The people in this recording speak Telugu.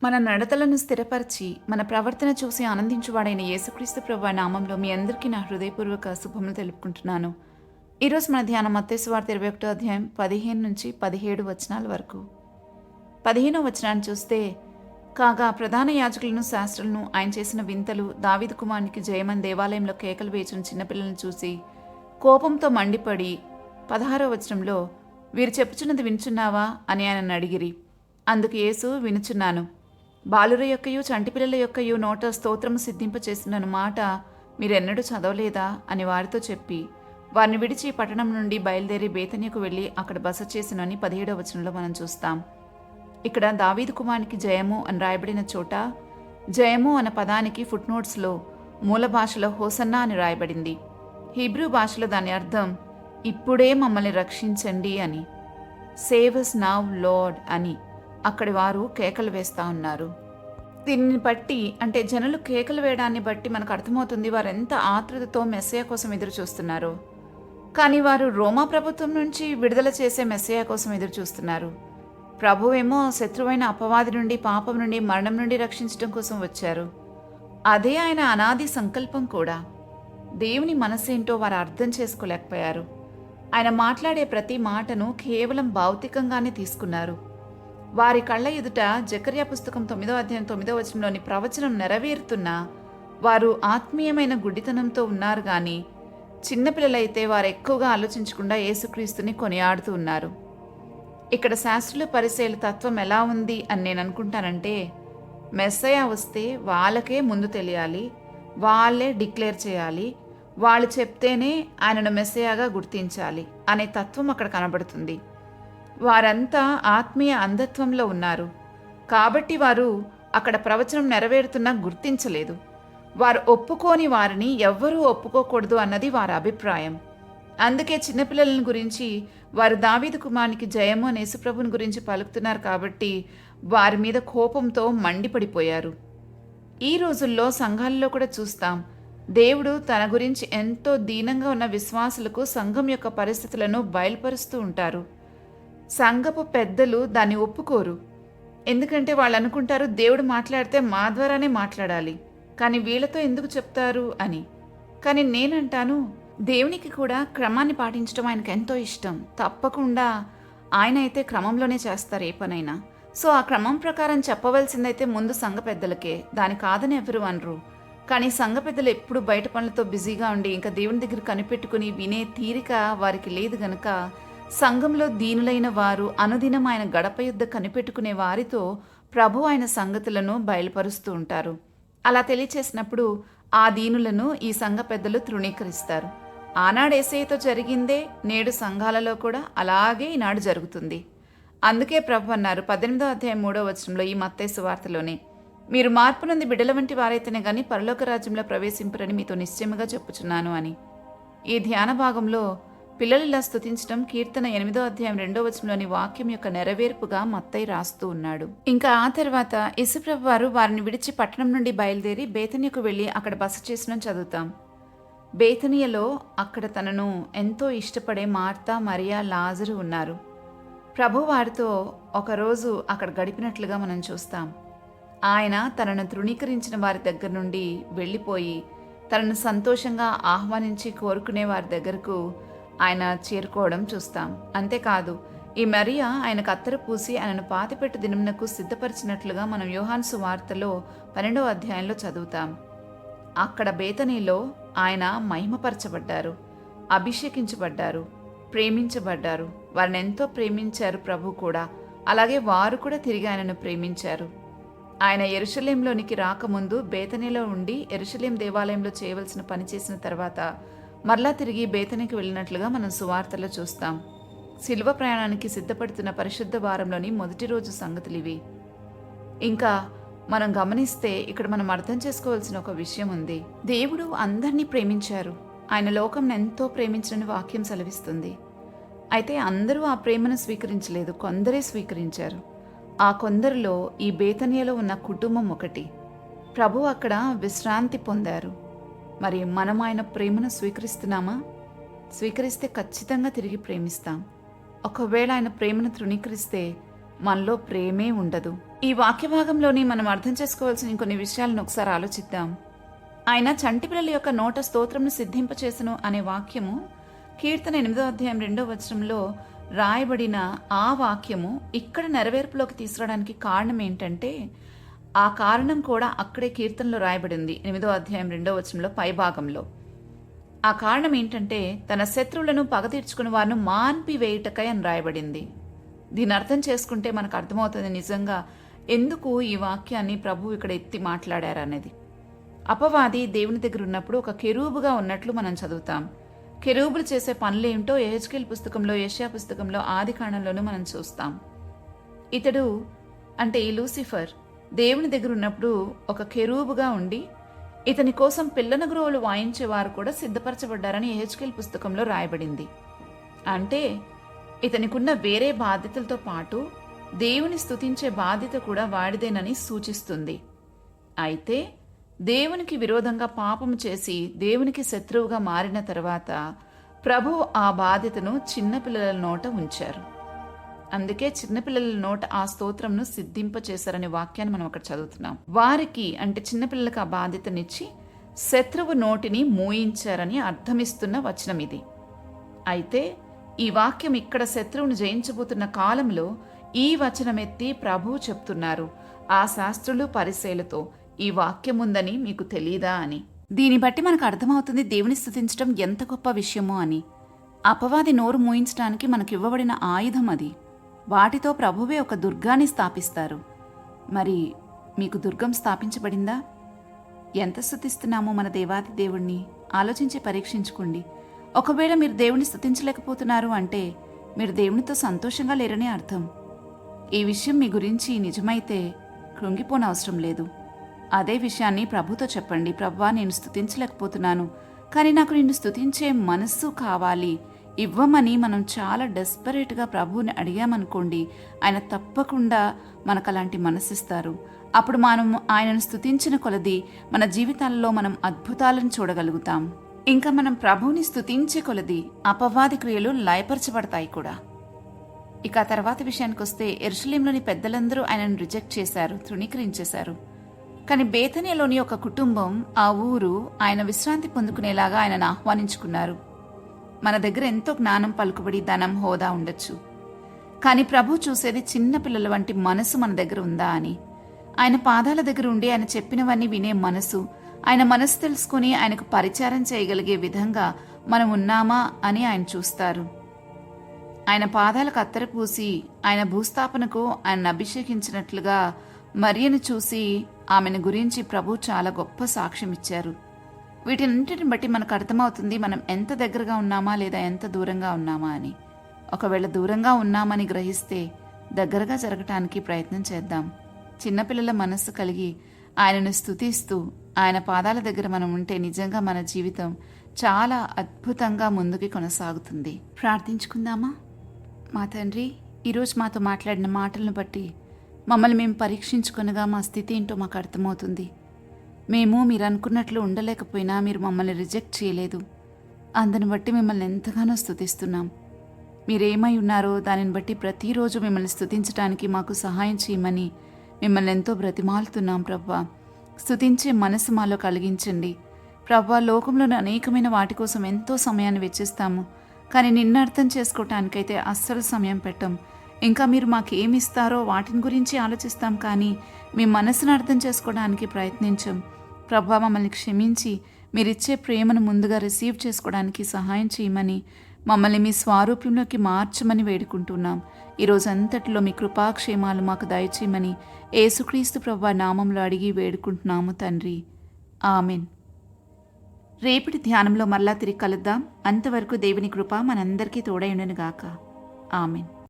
మన నడతలను స్థిరపరిచి, మన ప్రవర్తన చూసి ఆనందించువాడైన యేసుక్రీస్తు ప్రభువారి నామంలో మీ అందరికీ నా హృదయపూర్వక శుభములు తెలుపుకుంటున్నాను. ఈరోజు మన ధ్యానం మత్తయి సువార్త 21వ అధ్యాయం 15 నుంచి 17 వచనాల వరకు. 15వ వచనాన్ని చూస్తే, కాగా ప్రధాన యాజకులను శాస్త్రులను ఆయన చేసిన వింతలు, దావీదు కుమారునికి జయమని దేవాలయంలో కేకలు వేచిన చిన్నపిల్లలను చూసి కోపంతో మండిపడి 16వ వచనంలో, వీరు చెప్పుచున్నది వినుచున్నావా అని ఆయనను అడిగిరి. అందుకు యేసు, వినుచున్నాను. బాలుర యొక్కయు చంటిపిల్లల యొక్కయు నోట స్తోత్రము సిద్ధింపచేసిన మాట మీరెన్నడూ చదవలేదా అని వారితో చెప్పి వారిని విడిచి పట్టణం నుండి బయలుదేరి బేతనియకు వెళ్ళి అక్కడ బస చేసినని 17వ వచనంలో మనం చూస్తాం. ఇక్కడ దావీదు కుమారునికి జయము అని రాయబడిన చోట జయము అన్న పదానికి ఫుట్నోట్స్లో మూల భాషలో హోసన్నా అని రాయబడింది. హీబ్రూ భాషలో దాని అర్థం ఇప్పుడే మమ్మల్ని రక్షించండి అని, సేవ్ us నౌ లార్డ్ అని అక్కడి వారు కేకలు వేస్తూ ఉన్నారు. దీనిని బట్టి, అంటే జనులు కేకలు వేయడాన్ని బట్టి మనకు అర్థమవుతుంది వారు ఎంత ఆతృతతో మెస్సయ్య కోసం ఎదురు చూస్తున్నారో. కానీ వారు రోమా ప్రభుత్వం నుంచి విడుదల చేసే మెస్సయ్య కోసం ఎదురు చూస్తున్నారు. ప్రభువేమో శత్రువైన అపవాది నుండి, పాపం నుండి, మరణం నుండి రక్షించడం కోసం వచ్చారు. అదే ఆయన అనాది సంకల్పం కూడా. దేవుని మనసేంటో వారు అర్థం చేసుకోలేకపోయారు. ఆయన మాట్లాడే ప్రతి మాటను కేవలం భౌతికంగానే తీసుకున్నారు. వారి కళ్ళ ఎదుట జకర్యా పుస్తకం 9వ అధ్యాయం 9వ వచనంలోని ప్రవచనం నెరవేరుతున్నా వారు ఆత్మీయమైన గుడ్డితనంతో ఉన్నారు. కానీ చిన్నపిల్లలైతే వారు ఎక్కువగా ఆలోచించకుండా యేసుక్రీస్తుని కొనియాడుతూ ఉన్నారు. ఇక్కడ శాస్త్రుల పరిచయుల తత్వం ఎలా ఉంది అని నేను అనుకుంటానంటే, మెస్సయ్య వస్తే వాళ్ళకే ముందు తెలియాలి, వాళ్ళే డిక్లేర్ చేయాలి, వాళ్ళు చెప్తేనే ఆయనను మెస్సయ్యగా గుర్తించాలి అనే తత్వం అక్కడ కనబడుతుంది. వారంతా ఆత్మీయ అంధత్వంలో ఉన్నారు. కాబట్టి వారు అక్కడ ప్రవచనం నెరవేరుతున్నా గుర్తించలేదు. వారు ఒప్పుకోని వారిని ఎవ్వరూ ఒప్పుకోకూడదు అన్నది వారి అభిప్రాయం. అందుకే చిన్నపిల్లల గురించి వారు దావీదు కుమారునికి జయము అని యేసుప్రభుని గురించి పలుకుతున్నారు. కాబట్టి వారి మీద కోపంతో మండిపడిపోయారు. ఈ రోజుల్లో సంఘాల్లో కూడా చూస్తాం, దేవుడు తన గురించి ఎంతో దీనంగా ఉన్న విశ్వాసులకు సంఘం యొక్క పరిస్థితులను బయలుపరుస్తూ ఉంటారు. సంఘపు పెద్దలు దాన్ని ఒప్పుకోరు. ఎందుకంటే వాళ్ళు అనుకుంటారు దేవుడు మాట్లాడితే మా ద్వారానే మాట్లాడాలి, కానీ వీళ్ళతో ఎందుకు చెప్తారు అని. కానీ నేనంటాను, దేవునికి కూడా క్రమాన్ని పాటించడం ఆయనకు ఎంతో ఇష్టం. తప్పకుండా ఆయన అయితే క్రమంలోనే చేస్తారు ఏ పనైనా. సో ఆ క్రమం ప్రకారం చెప్పవలసిందైతే ముందు సంఘ పెద్దలకే, దాని కాదని ఎవరు అనరు. కానీ సంఘ పెద్దలు ఎప్పుడు బయట పనులతో బిజీగా ఉండి ఇంకా దేవుని దగ్గర కనిపెట్టుకుని వినే తీరిక వారికి లేదు గనుక సంఘంలో దీనులైన వారు అనుదినం ఆయన గడప యుద్ధ కనిపెట్టుకునే వారితో ప్రభు ఆయన సంగతులను బయలుపరుస్తూ ఉంటారు. అలా తెలియచేసినప్పుడు ఆ దీనులను ఈ సంఘ పెద్దలు తృణీకరిస్తారు. ఆనాడు యేసయ్యతో జరిగిందే నేడు సంఘాలలో కూడా అలాగే ఈనాడు జరుగుతుంది. అందుకే ప్రభు అన్నారు 18వ అధ్యాయం 3వ వచనంలో ఈ మత్తయి సువార్తలోనే, మీరు మార్పు నుండి బిడ్డల వంటి వారైతేనే గాని పరలోక రాజ్యంలో ప్రవేశింపరని మీతో నిశ్చయముగా చెప్పుచున్నాను అని. ఈ ధ్యాన భాగంలో పిల్లలు ఇలా స్తుతించడం కీర్తన 8వ అధ్యాయం 2వ వచనంలోని వాక్యం యొక్క నెరవేర్పుగా మత్తయి రాస్తూ ఉన్నాడు. ఇంకా ఆ తర్వాత యేసుప్రభు వారు వారిని విడిచి పట్టణం నుండి బయలుదేరి బేతనియకు వెళ్ళి అక్కడ బస చేసిన చదువుతాం. బేతనియలో అక్కడ తనను ఎంతో ఇష్టపడే మార్తా, మరియా, లాజరు ఉన్నారు. ప్రభు వారితో ఒకరోజు అక్కడ గడిపినట్లుగా మనం చూస్తాం. ఆయన తనను తృణీకరించిన వారి దగ్గర నుండి వెళ్ళిపోయి తనను సంతోషంగా ఆహ్వానించి కోరుకునే వారి దగ్గరకు ఆయన చేరుకోవడం చూస్తాం. అంతేకాదు, ఈ మరియా ఆయనకు అత్తరు పూసి ఆయనను పాతిపెట్టు దినమునకు సిద్ధపరిచినట్లుగా మనం యోహాను సువార్తలో 12వ అధ్యాయంలో చదువుతాం. అక్కడ బేతనీలో ఆయన మహిమపరచబడ్డారు, అభిషేకించబడ్డారు, ప్రేమించబడ్డారు. వారిని ఎంతో ప్రేమించారు ప్రభు కూడా. అలాగే వారు కూడా తిరిగి ఆయనను ప్రేమించారు. ఆయన యెరూషలేంలోనికి రాకముందు బేతనీలో ఉండి యెరూషలేం దేవాలయంలో చేయవలసిన పని చేసిన తర్వాత మరలా తిరిగి బేతనీకి వెళ్ళినట్లుగా మనం సువార్తలో చూస్తాం. శిలువ ప్రయాణానికి సిద్ధపడుతున్న పరిశుద్ధ వారంలోని మొదటి రోజు సంగతులు ఇవి. ఇంకా మనం గమనిస్తే ఇక్కడ మనం అర్థం చేసుకోవాల్సిన ఒక విషయం ఉంది. దేవుడు అందరినీ ప్రేమించారు. ఆయన లోకంను ఎంతో ప్రేమించిన వాక్యం సెలవిస్తుంది. అయితే అందరూ ఆ ప్రేమను స్వీకరించలేదు, కొందరే స్వీకరించారు. ఆ కొందరిలో ఈ బేతనియలో ఉన్న కుటుంబం ఒకటి. ప్రభు అక్కడ విశ్రాంతి పొందారు. మరి మనం ఆయన ప్రేమను స్వీకరిస్తున్నామా? స్వీకరిస్తే ఖచ్చితంగా తిరిగి ప్రేమిస్తాం. ఒకవేళ ఆయన ప్రేమను తృణీకరిస్తే మనలో ప్రేమే ఉండదు. ఈ వాక్య భాగంలోని మనం అర్థం చేసుకోవాల్సిన ఇంకొన్ని విషయాలను ఒకసారి ఆలోచిద్దాం. ఆయన చంటి పిల్లల యొక్క నోట స్తోత్రంను సిద్ధింపచేసెను అనే వాక్యము కీర్తన 8వ అధ్యాయం 2వ వచనంలో రాయబడిన ఆ వాక్యము ఇక్కడ నెరవేర్పులోకి తీసుకురావడానికి కారణం ఏంటంటే, ఆ కారణం కూడా అక్కడే కీర్తనలో రాయబడింది 8వ అధ్యాయం 2వ వచనంలో పై భాగంలో. ఆ కారణం ఏంటంటే, తన శత్రువులను పగ తీర్చుకుని వారిని మాన్పివేయుటకై అని రాయబడింది. దీని అర్థం చేసుకుంటే మనకు అర్థమవుతుంది నిజంగా ఎందుకు ఈ వాక్యాన్ని ప్రభు ఇక్కడ ఎత్తి మాట్లాడారనేది. అపవాది దేవుని దగ్గర ఉన్నప్పుడు ఒక కెరూబుగా ఉన్నట్లు మనం చదువుతాం. కెరూబులు చేసే పనులేంటో యెహెజ్కేలు పుస్తకంలో, యెషయా పుస్తకంలో, ఆది కాండంలోనూ మనం చూస్తాం. ఇతడు అంటే ఈ లూసిఫర్ దేవుని దగ్గర ఉన్నప్పుడు ఒక కెరూబుగా ఉండి ఇతని కోసం పిల్లనగ్రోవులు వాయించేవారు కూడా సిద్ధపరచబడ్డారని యెహెజ్కేలు పుస్తకంలో రాయబడింది. అంటే ఇతనికున్న వేరే బాధ్యతలతో పాటు దేవుని స్తుతించే బాధ్యత కూడా వాడిదేనని సూచిస్తుంది. అయితే దేవునికి విరోధంగా పాపం చేసి దేవునికి శత్రువుగా మారిన తర్వాత ప్రభువు ఆ బాధ్యతను చిన్నపిల్లల నోట ఉంచారు. అందుకే చిన్నపిల్లల నోట ఆ స్తోత్రంను సిద్ధింపచేశారనే వాక్యాన్ని మనం అక్కడ చదువుతున్నాం. వారికి అంటే చిన్నపిల్లలకు ఆ బాధ్యతనిచ్చి శత్రువు నోటిని మూయించారని అర్థమిస్తున్న వచనం ఇది. అయితే ఈ వాక్యం ఇక్కడ శత్రువును జయించబోతున్న కాలంలో ఈ వచనమెత్తి ప్రభువు చెప్తున్నారు, ఆ శాస్త్రులు పరిసేలతో ఈ వాక్యం ఉందని మీకు తెలీదా అని. దీన్ని బట్టి మనకు అర్థమవుతుంది దేవుని స్తుతించడం ఎంత గొప్ప విషయమో అని. అపవాది నోరు మూయించడానికి మనకు ఇవ్వబడిన ఆయుధం అది. వాటితో ప్రభువే ఒక దుర్గాన్ని స్థాపిస్తారు. మరి మీకు దుర్గం స్థాపించబడిందా? ఎంత స్తుతిస్తున్నామో మన దేవాది దేవుణ్ణి ఆలోచించి పరీక్షించుకోండి. ఒకవేళ మీరు దేవుణ్ణి స్తుతించలేకపోతున్నారు అంటే మీరు దేవునితో సంతోషంగా లేరనే అర్థం. ఈ విషయం మీ గురించి నిజమైతే కృంగిపోనవసరం లేదు. అదే విషయాన్ని ప్రభుతో చెప్పండి. ప్రభువా, నేను స్తుతించలేకపోతున్నాను, కానీ నాకు నిన్ను స్తుతించే మనస్సు కావాలి, ఇవ్వమని మనం చాలా డెస్పరేట్గా ప్రభువుని అడిగామనుకోండి, ఆయన తప్పకుండా మనకు అలాంటి మనసిస్తారు. అప్పుడు మనం ఆయనను స్తుతించిన కొలది మన జీవితాల్లో మనం అద్భుతాలను చూడగలుగుతాం. ఇంకా మనం ప్రభువుని స్తుతించే కొలది అపవాది క్రియలు లయపరచబడతాయి కూడా. ఇక తర్వాత విషయానికి వస్తే, యెరూషలేములోని పెద్దలందరూ ఆయనను రిజెక్ట్ చేశారు, తృణీకరించేశారు. కానీ బేతనియాలోని ఒక కుటుంబం, ఆ ఊరు ఆయన విశ్రాంతి పొందుకునేలాగా ఆయనను ఆహ్వానించుకున్నారు. మన దగ్గర ఎంతో జ్ఞానం, పలుకుబడి, ధనం, హోదా ఉండొచ్చు, కానీ ప్రభు చూసేది చిన్న పిల్లల వంటి మనసు మన దగ్గర ఉందా అని. ఆయన పాదాల దగ్గర ఉండి ఆయన చెప్పినవన్నీ వినే మనసు, ఆయన మనసు తెలుసుకుని ఆయనకు పరిచారం చేయగలిగే విధంగా మనం ఉన్నామా అని ఆయన చూస్తారు. ఆయన పాదాలకు అత్తర పూసి ఆయన భూస్థాపనకు ఆయన అభిషేకించినట్లుగా మరియను చూసి ఆమెను గురించి ప్రభు చాలా గొప్ప సాక్ష్యం ఇచ్చారు. వీటినంటిని బట్టి మనకు అర్థమవుతుంది మనం ఎంత దగ్గరగా ఉన్నామా లేదా ఎంత దూరంగా ఉన్నామా అని. ఒకవేళ దూరంగా ఉన్నామని గ్రహిస్తే దగ్గరగా జరగటానికి ప్రయత్నం చేద్దాం. చిన్నపిల్లల మనస్సు కలిగి ఆయనను స్తుతిస్తూ ఆయన పాదాల దగ్గర మనం ఉంటే నిజంగా మన జీవితం చాలా అద్భుతంగా ముందుకు కొనసాగుతుంది. ప్రార్థించుకుందామా? మా తండ్రి, ఈరోజు మాతో మాట్లాడిన మాటలను బట్టి మమ్మల్ని మేము పరీక్షించుకొనగా మా స్థితి ఏంటో మాకు అర్థమవుతుంది. మేము మీరు అనుకున్నట్లు ఉండలేకపోయినా మీరు మమ్మల్ని రిజెక్ట్ చేయలేదు. అందుని బట్టి మిమ్మల్ని ఎంతగానో స్తుతిస్తున్నాం. మీరేమై ఉన్నారో దానిని బట్టి ప్రతిరోజు మిమ్మల్ని స్తుతించడానికి మాకు సహాయం చేయమని మిమ్మల్ని ఎంతో బ్రతిమాలుతున్నాం ప్రభువా. స్తుతించే మనసు మాలో కలిగించండి ప్రభువా. లోకంలోని అనేకమైన వాటి కోసం ఎంతో సమయాన్ని వెచ్చిస్తాము, కానీ నిన్ను అర్థం చేసుకోవటానికైతే అస్సలు సమయం పెట్టం. ఇంకా మీరు మాకేమిస్తారో వాటిని గురించి ఆలోచిస్తాం, కానీ మీ మనసును అర్థం చేసుకోవడానికి ప్రయత్నించం. ప్రభువా, మమ్మల్ని క్షమించి మీరిచ్చే ప్రేమను ముందుగా రిసీవ్ చేసుకోవడానికి సహాయం చేయమని, మమ్మల్ని మీ స్వారూప్యంలోకి మార్చమని వేడుకుంటున్నాం. ఈరోజు అంతటిలో మీ కృపాక్షేమాలు మాకు దయచేయమని యేసుక్రీస్తు ప్రభువా నామంలో అడిగి వేడుకుంటున్నాము తండ్రి. ఆమెన్. రేపటి ధ్యానంలో మరలా తిరిగి కలుద్దాం. అంతవరకు దేవుని కృప మనందరికీ తోడై ఉండును గాక. ఆమెన్.